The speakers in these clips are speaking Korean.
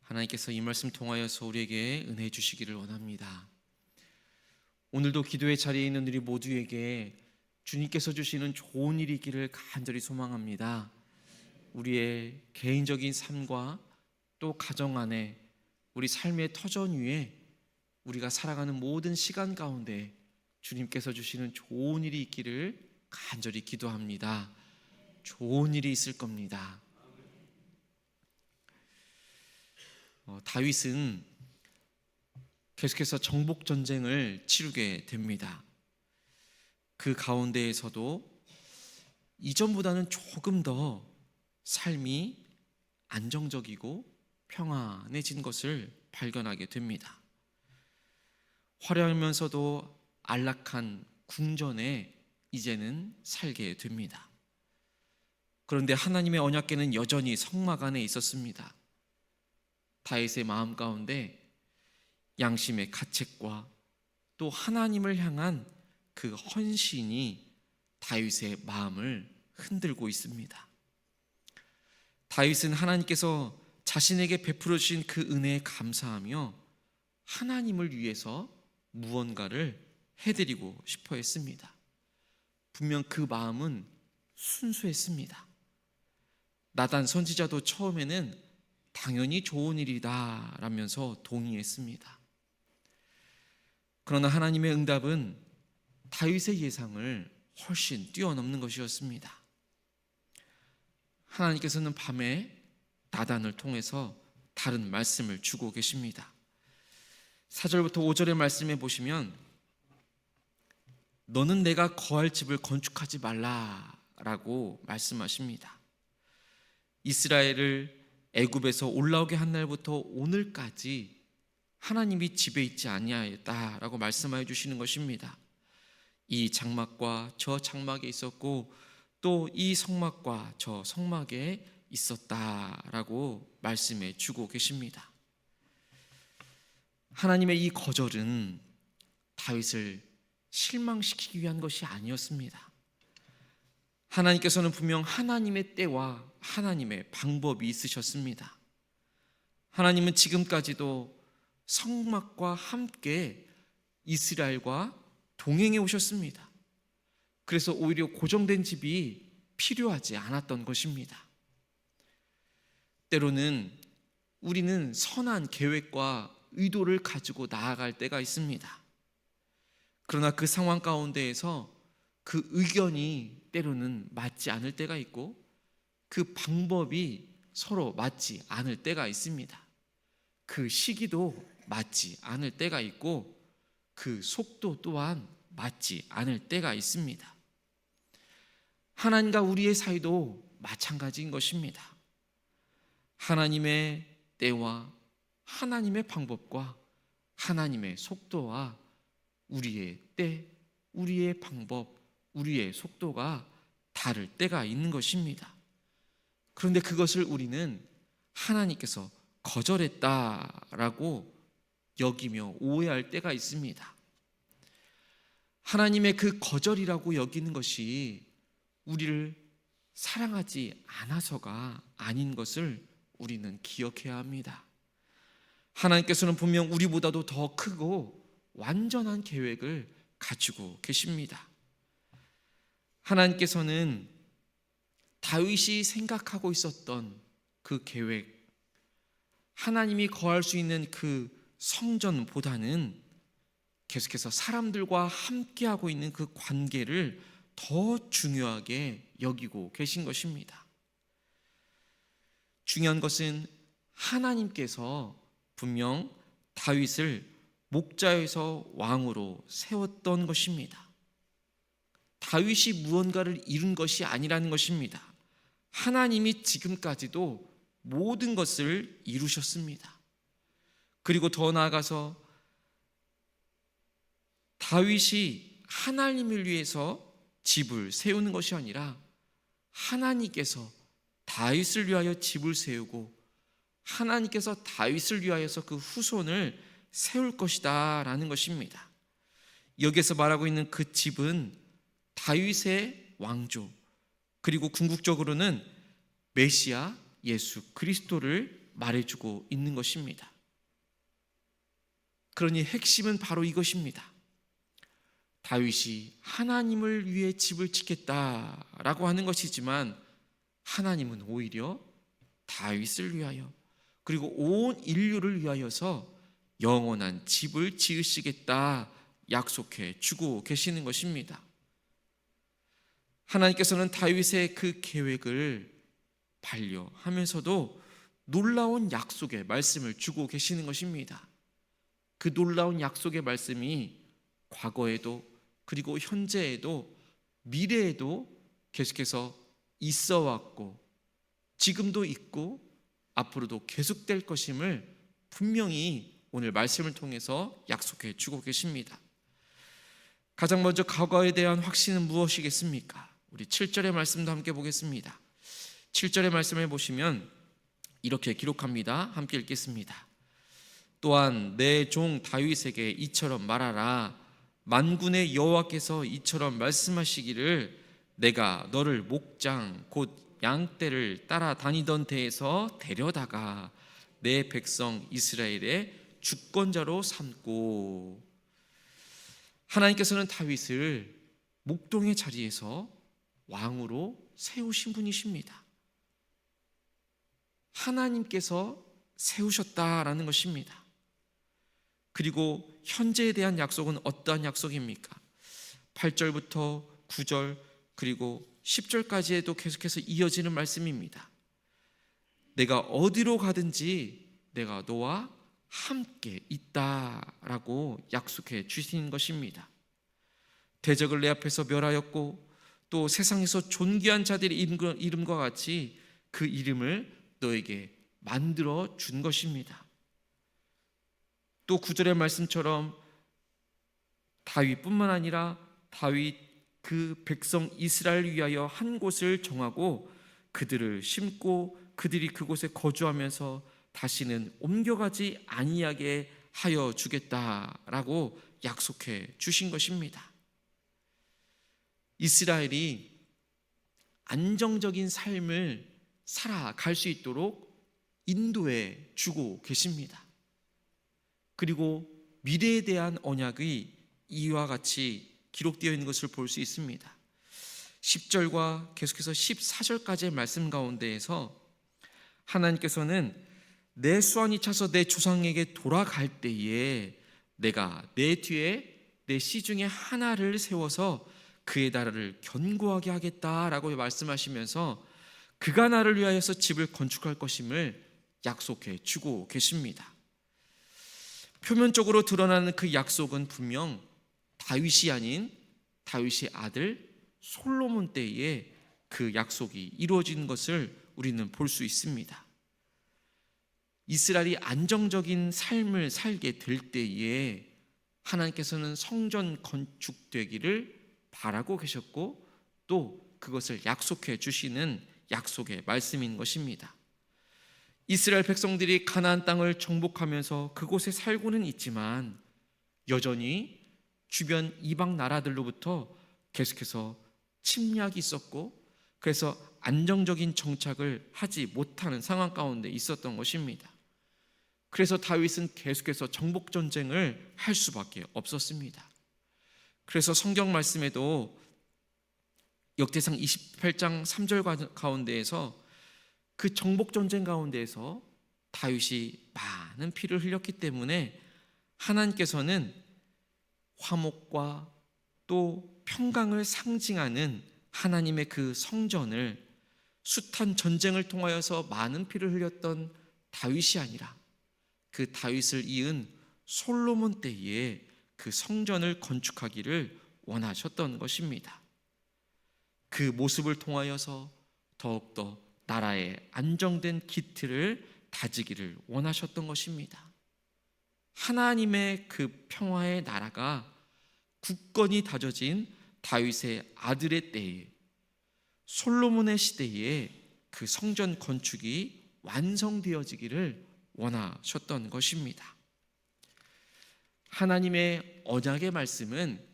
하나님께서 이 말씀 통하여서 우리에게 은혜 주시기를 원합니다. 오늘도 기도의 자리에 있는 우리 모두에게 주님께서 주시는 좋은 일이 있기를 간절히 소망합니다. 우리의 개인적인 삶과 또 가정 안에 우리 삶의 터전 위에 우리가 살아가는 모든 시간 가운데 주님께서 주시는 좋은 일이 있기를 간절히 기도합니다. 좋은 일이 있을 겁니다. 다윗은 계속해서 정복 전쟁을 치르게 됩니다. 그 가운데에서도 이전보다는 조금 더 삶이 안정적이고 평안해진 것을 발견하게 됩니다. 화려하면서도 안락한 궁전에 이제는 살게 됩니다. 그런데 하나님의 언약궤는 여전히 성막 안에 있었습니다. 다윗의 마음 가운데 양심의 가책과 또 하나님을 향한 그 헌신이 다윗의 마음을 흔들고 있습니다. 다윗은 하나님께서 자신에게 베풀어 주신 그 은혜에 감사하며 하나님을 위해서 무언가를 해드리고 싶어 했습니다. 분명 그 마음은 순수했습니다. 나단 선지자도 처음에는 당연히 좋은 일이다 라면서 동의했습니다. 그러나 하나님의 응답은 다윗의 예상을 훨씬 뛰어넘는 것이었습니다. 하나님께서는 밤에 나단을 통해서 다른 말씀을 주고 계십니다. 4절부터 5절의 말씀에 보시면 너는 내가 거할 집을 건축하지 말라라고 말씀하십니다. 이스라엘을 애굽에서 올라오게 한 날부터 오늘까지 하나님이 집에 있지 아니하였다라고 말씀하여 주시는 것입니다. 이 장막과 저 장막에 있었고 또 이 성막과 저 성막에 있었다라고 말씀해 주고 계십니다. 하나님의 이 거절은 다윗을 실망시키기 위한 것이 아니었습니다. 하나님께서는 분명 하나님의 때와 하나님의 방법이 있으셨습니다. 하나님은 지금까지도 성막과 함께 이스라엘과 동행해 오셨습니다. 그래서 오히려 고정된 집이 필요하지 않았던 것입니다. 때로는 우리는 선한 계획과 의도를 가지고 나아갈 때가 있습니다. 그러나 그 상황 가운데에서 그 의견이 때로는 맞지 않을 때가 있고 그 방법이 서로 맞지 않을 때가 있습니다. 그 시기도 맞지 않을 때가 있고 그 속도 또한 맞지 않을 때가 있습니다. 하나님과 우리의 사이도 마찬가지인 것입니다. 하나님의 때와 하나님의 방법과 하나님의 속도와 우리의 때, 우리의 방법, 우리의 속도가 다를 때가 있는 것입니다. 그런데 그것을 우리는 하나님께서 거절했다라고 여기며 오해할 때가 있습니다. 하나님의 그 거절이라고 여기는 것이 우리를 사랑하지 않아서가 아닌 것을 우리는 기억해야 합니다. 하나님께서는 분명 우리보다도 더 크고 완전한 계획을 가지고 계십니다. 하나님께서는 다윗이 생각하고 있었던 그 계획, 하나님이 거할 수 있는 그 성전보다는 계속해서 사람들과 함께하고 있는 그 관계를 더 중요하게 여기고 계신 것입니다. 중요한 것은 하나님께서 분명 다윗을 목자에서 왕으로 세웠던 것입니다. 다윗이 무언가를 이룬 것이 아니라는 것입니다. 하나님이 지금까지도 모든 것을 이루셨습니다. 그리고 더 나아가서 다윗이 하나님을 위해서 집을 세우는 것이 아니라 하나님께서 다윗을 위하여 집을 세우고 하나님께서 다윗을 위하여서 그 후손을 세울 것이다 라는 것입니다. 여기에서 말하고 있는 그 집은 다윗의 왕조, 그리고 궁극적으로는 메시아 예수 그리스도를 말해주고 있는 것입니다. 그러니 핵심은 바로 이것입니다. 다윗이 하나님을 위해 집을 짓겠다라고 하는 것이지만 하나님은 오히려 다윗을 위하여 그리고 온 인류를 위하여서 영원한 집을 지으시겠다 약속해 주고 계시는 것입니다. 하나님께서는 다윗의 그 계획을 반려하면서도 놀라운 약속의 말씀을 주고 계시는 것입니다. 그 놀라운 약속의 말씀이 과거에도 그리고 현재에도 미래에도 계속해서 있어 왔고 지금도 있고 앞으로도 계속될 것임을 분명히 오늘 말씀을 통해서 약속해 주고 계십니다. 가장 먼저 과거에 대한 확신은 무엇이겠습니까? 우리 7절의 말씀도 함께 보겠습니다. 7절의 말씀을 보시면 이렇게 기록합니다. 함께 읽겠습니다. 또한 내 종 다윗에게 이처럼 말하라. 만군의 여호와께서 이처럼 말씀하시기를 내가 너를 목장 곧 양떼를 따라다니던 데에서 데려다가 내 백성 이스라엘의 주권자로 삼고. 하나님께서는 다윗을 목동의 자리에서 왕으로 세우신 분이십니다. 하나님께서 세우셨다라는 것입니다. 그리고 현재에 대한 약속은 어떠한 약속입니까? 8절부터 9절 그리고 10절까지에도 계속해서 이어지는 말씀입니다. 내가 어디로 가든지 내가 너와 함께 있다라고 약속해 주신 것입니다. 대적을 내 앞에서 멸하였고 또 세상에서 존귀한 자들의 이름과 같이 그 이름을 너에게 만들어 준 것입니다. 또 9절의 말씀처럼 다윗뿐만 아니라 다윗 그 백성 이스라엘을 위하여 한 곳을 정하고 그들을 심고 그들이 그곳에 거주하면서 다시는 옮겨가지 아니하게 하여 주겠다라고 약속해 주신 것입니다. 이스라엘이 안정적인 삶을 살아갈 수 있도록 인도해 주고 계십니다. 그리고 미래에 대한 언약이 이와 같이 기록되어 있는 것을 볼 수 있습니다. 10절과 계속해서 14절까지의 말씀 가운데에서 하나님께서는 내 수완이 차서 내 조상에게 돌아갈 때에 내가 내 뒤에 내 씨 중에 하나를 세워서 그의 나라를 견고하게 하겠다라고 말씀하시면서 그가 나를 위하여서 집을 건축할 것임을 약속해 주고 계십니다. 표면적으로 드러나는 그 약속은 분명 다윗이 아닌 다윗의 아들 솔로몬 때에 그 약속이 이루어진 것을 우리는 볼 수 있습니다. 이스라엘이 안정적인 삶을 살게 될 때에 하나님께서는 성전 건축되기를 바라고 계셨고 또 그것을 약속해 주시는 약속의 말씀인 것입니다. 이스라엘 백성들이 가나안 땅을 정복하면서 그곳에 살고는 있지만 여전히 주변 이방 나라들로부터 계속해서 침략이 있었고 그래서 안정적인 정착을 하지 못하는 상황 가운데 있었던 것입니다. 그래서 다윗은 계속해서 정복 전쟁을 할 수밖에 없었습니다. 그래서 성경 말씀에도 역대상 28장 3절 가운데에서 그 정복 전쟁 가운데에서 다윗이 많은 피를 흘렸기 때문에 하나님께서는 화목과 또 평강을 상징하는 하나님의 그 성전을 숱한 전쟁을 통하여서 많은 피를 흘렸던 다윗이 아니라 그 다윗을 이은 솔로몬 때에 그 성전을 건축하기를 원하셨던 것입니다. 그 모습을 통하여서 더욱더 나라의 안정된 기틀을 다지기를 원하셨던 것입니다. 하나님의 그 평화의 나라가 굳건히 다져진 다윗의 아들의 때에 솔로몬의 시대에 그 성전 건축이 완성되어지기를 원하셨던 것입니다. 하나님의 언약의 말씀은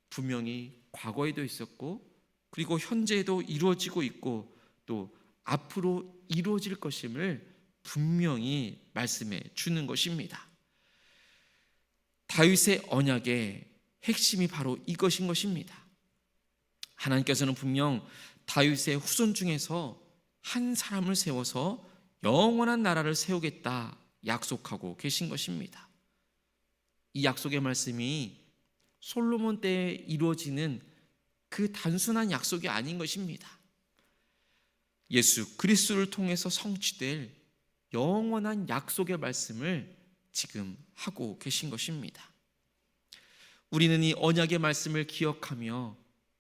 분명히 과거에도 있었고 그리고 현재에도 이루어지고 있고 또 앞으로 이루어질 것임을 분명히 말씀해 주는 것입니다. 다윗의 언약의 핵심이 바로 이것인 것입니다. 하나님께서는 분명 다윗의 후손 중에서 한 사람을 세워서 영원한 나라를 세우겠다 약속하고 계신 것입니다. 이 약속의 말씀이 솔로몬 때에 이루어지는 그 단순한 약속이 아닌 것입니다. 예수 그리스도를 통해서 성취될 영원한 약속의 말씀을 지금 하고 계신 것입니다. 우리는 이 언약의 말씀을 기억하며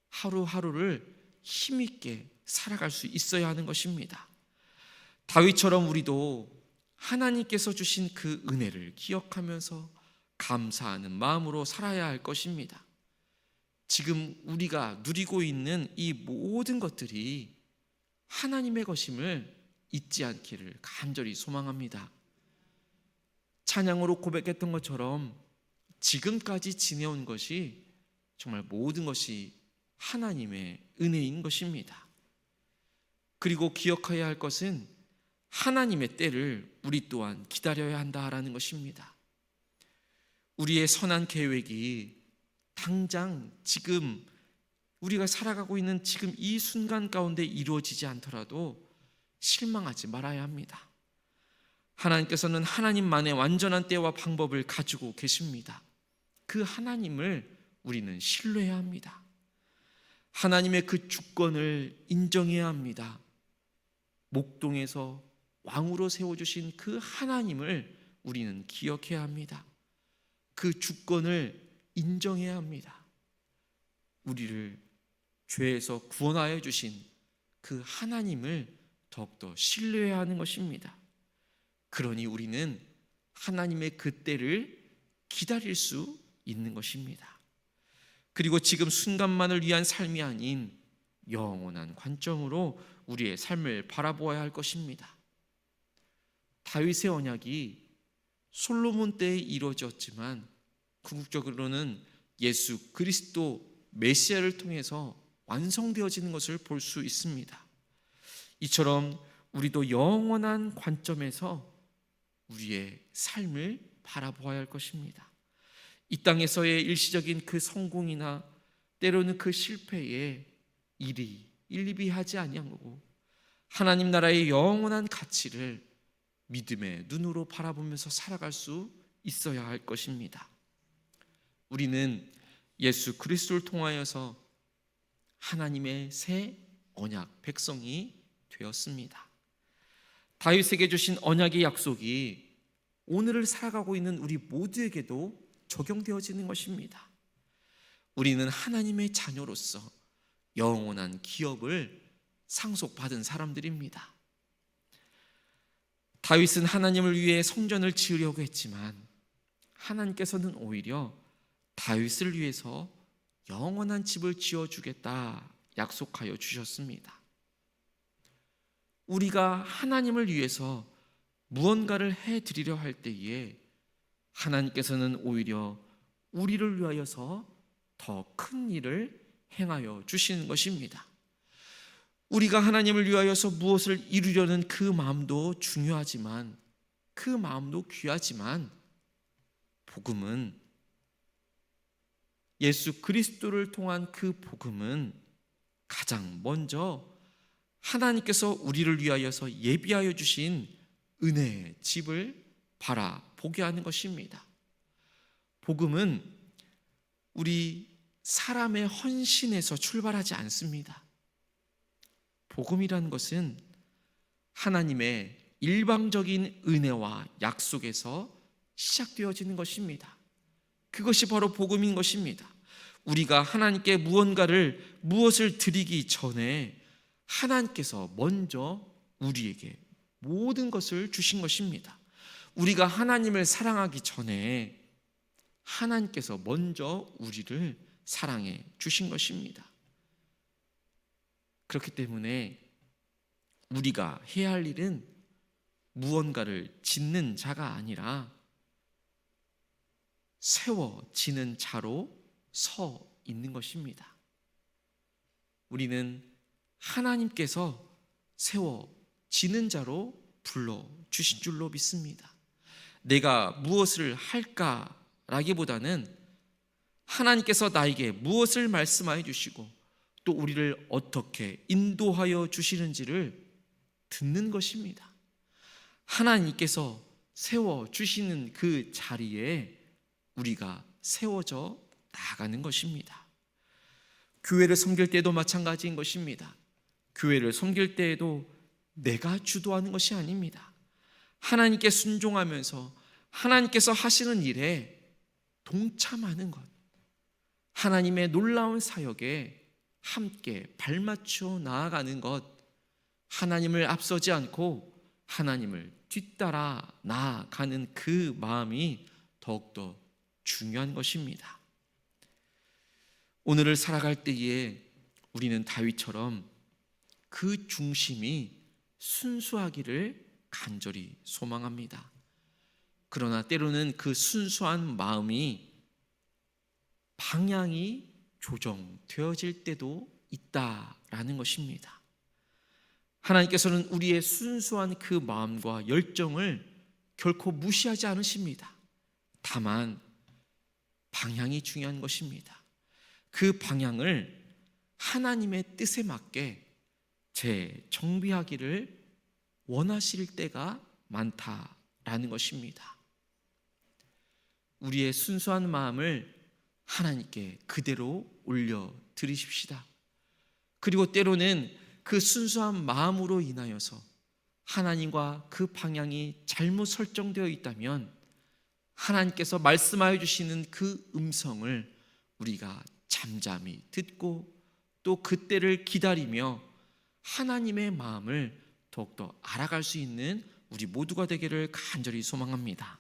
하루하루를 힘있게 살아갈 수 있어야 하는 것입니다. 다윗처럼 우리도 하나님께서 주신 그 은혜를 기억하면서 감사하는 마음으로 살아야 할 것입니다. 지금 우리가 누리고 있는 이 모든 것들이 하나님의 것임을 잊지 않기를 간절히 소망합니다. 찬양으로 고백했던 것처럼 지금까지 지내온 것이 정말 모든 것이 하나님의 은혜인 것입니다. 그리고 기억해야 할 것은 하나님의 때를 우리 또한 기다려야 한다라는 것입니다. 우리의 선한 계획이 당장 지금 우리가 살아가고 있는 지금 이 순간 가운데 이루어지지 않더라도 실망하지 말아야 합니다. 하나님께서는 하나님만의 완전한 때와 방법을 가지고 계십니다. 그 하나님을 우리는 신뢰해야 합니다. 하나님의 그 주권을 인정해야 합니다. 목동에서 왕으로 세워주신 그 하나님을 우리는 기억해야 합니다. 그 주권을 인정해야 합니다. 우리를 죄에서 구원하여 주신 그 하나님을 더욱더 신뢰해야 하는 것입니다. 그러니 우리는 하나님의 그 때를 기다릴 수 있는 것입니다. 그리고 지금 순간만을 위한 삶이 아닌 영원한 관점으로 우리의 삶을 바라보아야 할 것입니다. 다윗의 언약이 솔로몬 때에 이루어졌지만 궁극적으로는 예수 그리스도 메시아를 통해서 완성되어지는 것을 볼 수 있습니다. 이처럼 우리도 영원한 관점에서 우리의 삶을 바라보아야 할 것입니다. 이 땅에서의 일시적인 그 성공이나 때로는 그 실패에 일희일비하지 아니하고 하나님 나라의 영원한 가치를 믿음의 눈으로 바라보면서 살아갈 수 있어야 할 것입니다. 우리는 예수 그리스도를 통하여서 하나님의 새 언약 백성이 되었습니다. 다윗에게 주신 언약의 약속이 오늘을 살아가고 있는 우리 모두에게도 적용되어지는 것입니다. 우리는 하나님의 자녀로서 영원한 기업을 상속받은 사람들입니다. 다윗은 하나님을 위해 성전을 지으려고 했지만 하나님께서는 오히려 다윗을 위해서 영원한 집을 지어주겠다 약속하여 주셨습니다. 우리가 하나님을 위해서 무언가를 해드리려 할 때에 하나님께서는 오히려 우리를 위하여서 더 큰 일을 행하여 주시는 것입니다. 우리가 하나님을 위하여서 무엇을 이루려는 그 마음도 중요하지만 그 마음도 귀하지만 복음은 예수 그리스도를 통한 그 복음은 가장 먼저 하나님께서 우리를 위하여서 예비하여 주신 은혜의 집을 바라보게 하는 것입니다. 복음은 우리 사람의 헌신에서 출발하지 않습니다. 복음이라는 것은 하나님의 일방적인 은혜와 약속에서 시작되어지는 것입니다. 그것이 바로 복음인 것입니다. 우리가 하나님께 무엇을 드리기 전에 하나님께서 먼저 우리에게 모든 것을 주신 것입니다. 우리가 하나님을 사랑하기 전에 하나님께서 먼저 우리를 사랑해 주신 것입니다. 그렇기 때문에 우리가 해야 할 일은 무언가를 짓는 자가 아니라 세워지는 자로 서 있는 것입니다. 우리는 하나님께서 세워지는 자로 불러주신 줄로 믿습니다. 내가 무엇을 할까라기보다는 하나님께서 나에게 무엇을 말씀하여 주시고 또 우리를 어떻게 인도하여 주시는지를 듣는 것입니다. 하나님께서 세워주시는 그 자리에 우리가 세워져 나가는 것입니다. 교회를 섬길 때도 마찬가지인 것입니다. 교회를 섬길 때에도 내가 주도하는 것이 아닙니다. 하나님께 순종하면서 하나님께서 하시는 일에 동참하는 것, 하나님의 놀라운 사역에 함께 발맞춰 나아가는 것, 하나님을 앞서지 않고 하나님을 뒤따라 나아가는 그 마음이 더욱더 중요한 것입니다. 오늘을 살아갈 때에 우리는 다윗처럼 그 중심이 순수하기를 간절히 소망합니다. 그러나 때로는 그 순수한 마음이 방향이 조정되어질 때도 있다라는 것입니다. 하나님께서는 우리의 순수한 그 마음과 열정을 결코 무시하지 않으십니다. 다만 방향이 중요한 것입니다. 그 방향을 하나님의 뜻에 맞게 재정비하기를 원하실 때가 많다라는 것입니다. 우리의 순수한 마음을 하나님께 그대로 올려드리십시다. 그리고 때로는 그 순수한 마음으로 인하여서 하나님과 그 방향이 잘못 설정되어 있다면 하나님께서 말씀하여 주시는 그 음성을 우리가 잠잠히 듣고 또 그때를 기다리며 하나님의 마음을 더욱더 알아갈 수 있는 우리 모두가 되기를 간절히 소망합니다.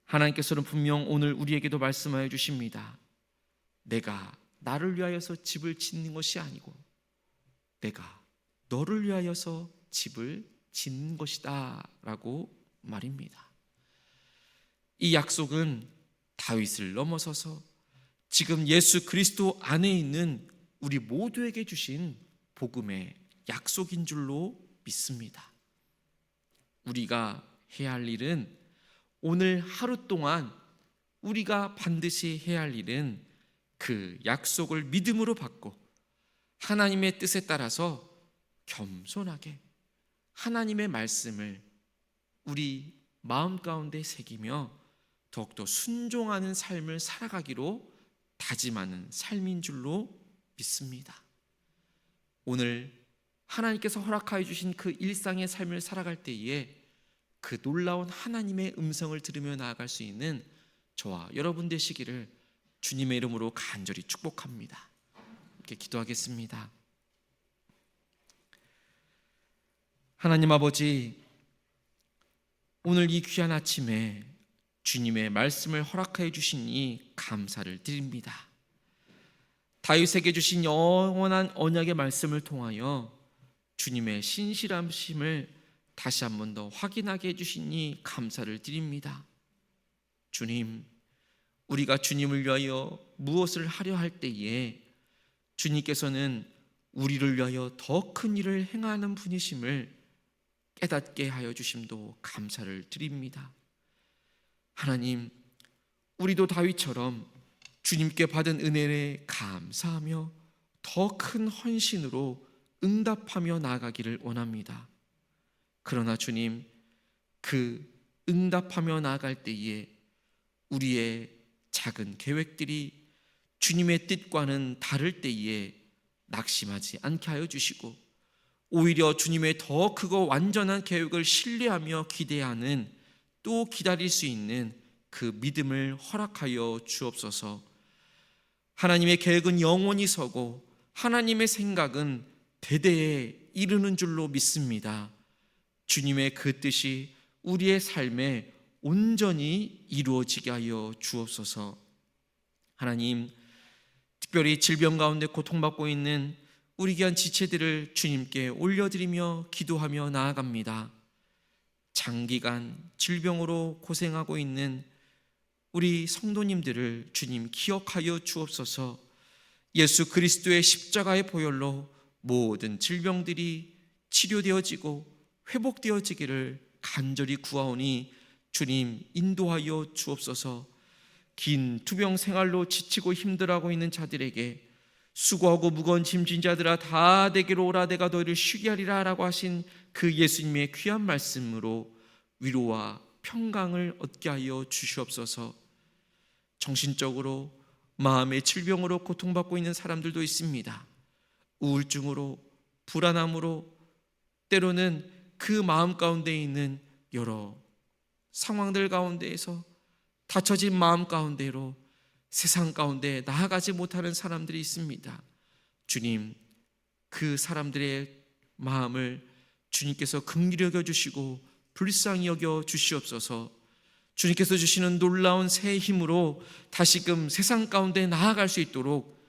하나님께서는 분명 오늘 우리에게도 말씀하여 주십니다. 내가 나를 위하여서 집을 짓는 것이 아니고 내가 너를 위하여서 집을 짓는 것이다 라고 말입니다. 이 약속은 다윗을 넘어서서 지금 예수 그리스도 안에 있는 우리 모두에게 주신 복음의 약속인 줄로 믿습니다. 우리가 해야 할 일은 오늘 하루 동안 우리가 반드시 해야 할 일은 그 약속을 믿음으로 받고 하나님의 뜻에 따라서 겸손하게 하나님의 말씀을 우리 마음 가운데 새기며 더욱더 순종하는 삶을 살아가기로 다짐하는 삶인 줄로 믿습니다. 오늘 하나님께서 허락하여 주신 그 일상의 삶을 살아갈 때에 그 놀라운 하나님의 음성을 들으며 나아갈 수 있는 저와 여러분 되시기를 주님의 이름으로 간절히 축복합니다. 이렇게 기도하겠습니다. 하나님 아버지, 오늘 이 귀한 아침에 주님의 말씀을 허락하여 주시니 감사를 드립니다. 다윗에게 주신 영원한 언약의 말씀을 통하여 주님의 신실하심을 다시 한 번 더 확인하게 해주시니 감사를 드립니다. 주님, 우리가 주님을 위하여 무엇을 하려 할 때에 주님께서는 우리를 위하여 더 큰 일을 행하는 분이심을 깨닫게 하여 주심도 감사를 드립니다. 하나님, 우리도 다윗처럼 주님께 받은 은혜에 감사하며 더 큰 헌신으로 응답하며 나아가기를 원합니다. 그러나 주님, 그 응답하며 나아갈 때에 우리의 작은 계획들이 주님의 뜻과는 다를 때에 낙심하지 않게 하여 주시고 오히려 주님의 더 크고 완전한 계획을 신뢰하며 기대하는 또 기다릴 수 있는 그 믿음을 허락하여 주옵소서. 하나님의 계획은 영원히 서고 하나님의 생각은 대대에 이르는 줄로 믿습니다. 주님의 그 뜻이 우리의 삶에 온전히 이루어지게 하여 주옵소서. 하나님, 특별히 질병 가운데 고통받고 있는 우리 귀한 지체들을 주님께 올려드리며 기도하며 나아갑니다. 장기간 질병으로 고생하고 있는 우리 성도님들을 주님 기억하여 주옵소서. 예수 그리스도의 십자가의 보혈로 모든 질병들이 치료되어지고 회복되어지기를 간절히 구하오니 주님 인도하여 주옵소서. 긴 투병 생활로 지치고 힘들어하고 있는 자들에게 수고하고 무거운 짐진 자들아 다 내게로 오라 내가 너희를 쉬게 하리라 라고 하신 그 예수님의 귀한 말씀으로 위로와 평강을 얻게 하여 주시옵소서. 정신적으로 마음의 질병으로 고통받고 있는 사람들도 있습니다. 우울증으로, 불안함으로, 때로는 그 마음 가운데 있는 여러 상황들 가운데에서 닫혀진 마음 가운데로 세상 가운데 나아가지 못하는 사람들이 있습니다. 주님, 그 사람들의 마음을 주님께서 긍휼히 여겨주시고 불쌍히 여겨 주시옵소서. 주님께서 주시는 놀라운 새 힘으로 다시금 세상 가운데 나아갈 수 있도록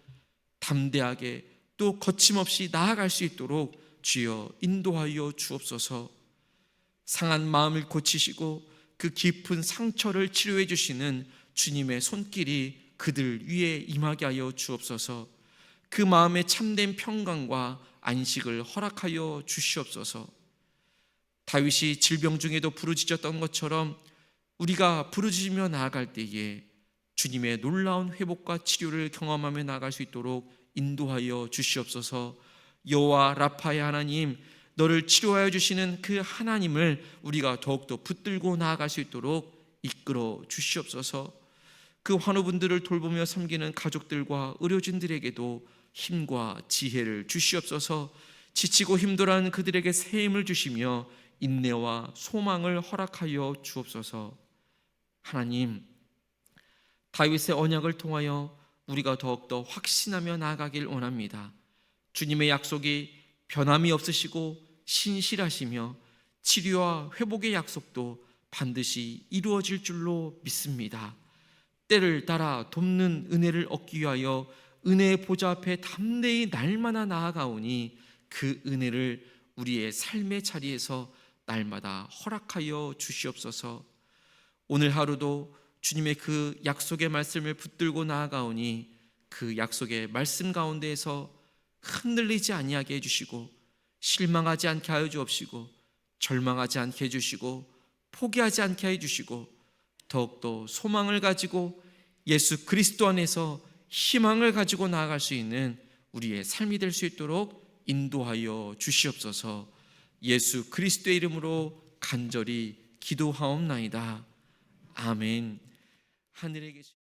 담대하게 또 거침없이 나아갈 수 있도록 주여 인도하여 주옵소서. 상한 마음을 고치시고 그 깊은 상처를 치료해 주시는 주님의 손길이 그들 위에 임하게 하여 주옵소서. 그 마음에 참된 평강과 안식을 허락하여 주시옵소서. 다윗이 질병 중에도 부르짖었던 것처럼 우리가 부르짖으며 나아갈 때에 주님의 놀라운 회복과 치료를 경험하며 나아갈 수 있도록 인도하여 주시옵소서. 여호와 라파의 하나님, 너를 치료하여 주시는 그 하나님을 우리가 더욱더 붙들고 나아갈 수 있도록 이끌어 주시옵소서. 그 환우분들을 돌보며 섬기는 가족들과 의료진들에게도 힘과 지혜를 주시옵소서. 지치고 힘들어하는 그들에게 새 힘을 주시며 인내와 소망을 허락하여 주옵소서. 하나님, 다윗의 언약을 통하여 우리가 더욱더 확신하며 나아가길 원합니다. 주님의 약속이 변함이 없으시고 신실하시며 치료와 회복의 약속도 반드시 이루어질 줄로 믿습니다. 때를 따라 돕는 은혜를 얻기 위하여 은혜의 보좌 앞에 담대히 날마다 나아가오니 그 은혜를 우리의 삶의 자리에서 날마다 허락하여 주시옵소서. 오늘 하루도 주님의 그 약속의 말씀을 붙들고 나아가오니 그 약속의 말씀 가운데에서 흔들리지 아니하게 해주시고 실망하지 않게 하여 주옵시고 절망하지 않게 해주시고 포기하지 않게 해주시고 더욱더 소망을 가지고 예수 그리스도 안에서 희망을 가지고 나아갈 수 있는 우리의 삶이 될 수 있도록 인도하여 주시옵소서. 예수 그리스도의 이름으로 간절히 기도하옵나이다. 아멘. 하늘에 계신